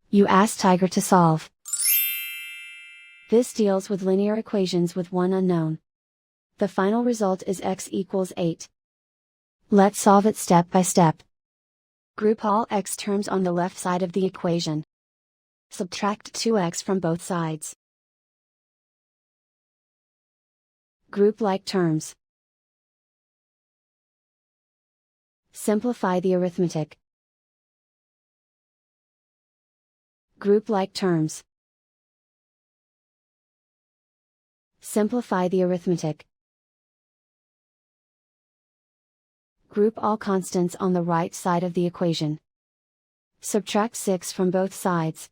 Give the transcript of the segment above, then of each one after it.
You ask Tiger to solve. This deals with linear equations with one unknown. The final result is x equals 8. Let's solve it step by step. Group all x terms on the left side of the equation. Subtract 2x from both sides. Group like terms. Simplify the arithmetic. Group like terms. Simplify the arithmetic. Group all constants on the right side of the equation. Subtract 6 from both sides.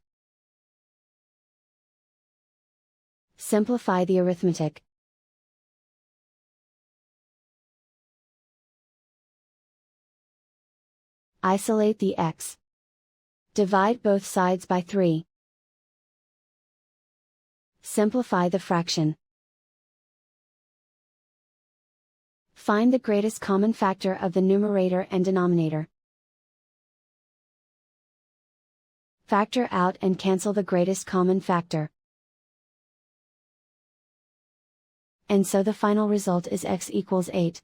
Simplify the arithmetic. Isolate the x. Divide both sides by 3. Simplify the fraction. Find the greatest common factor of the numerator and denominator. Factor out and cancel the greatest common factor. And so the final result is x equals 8.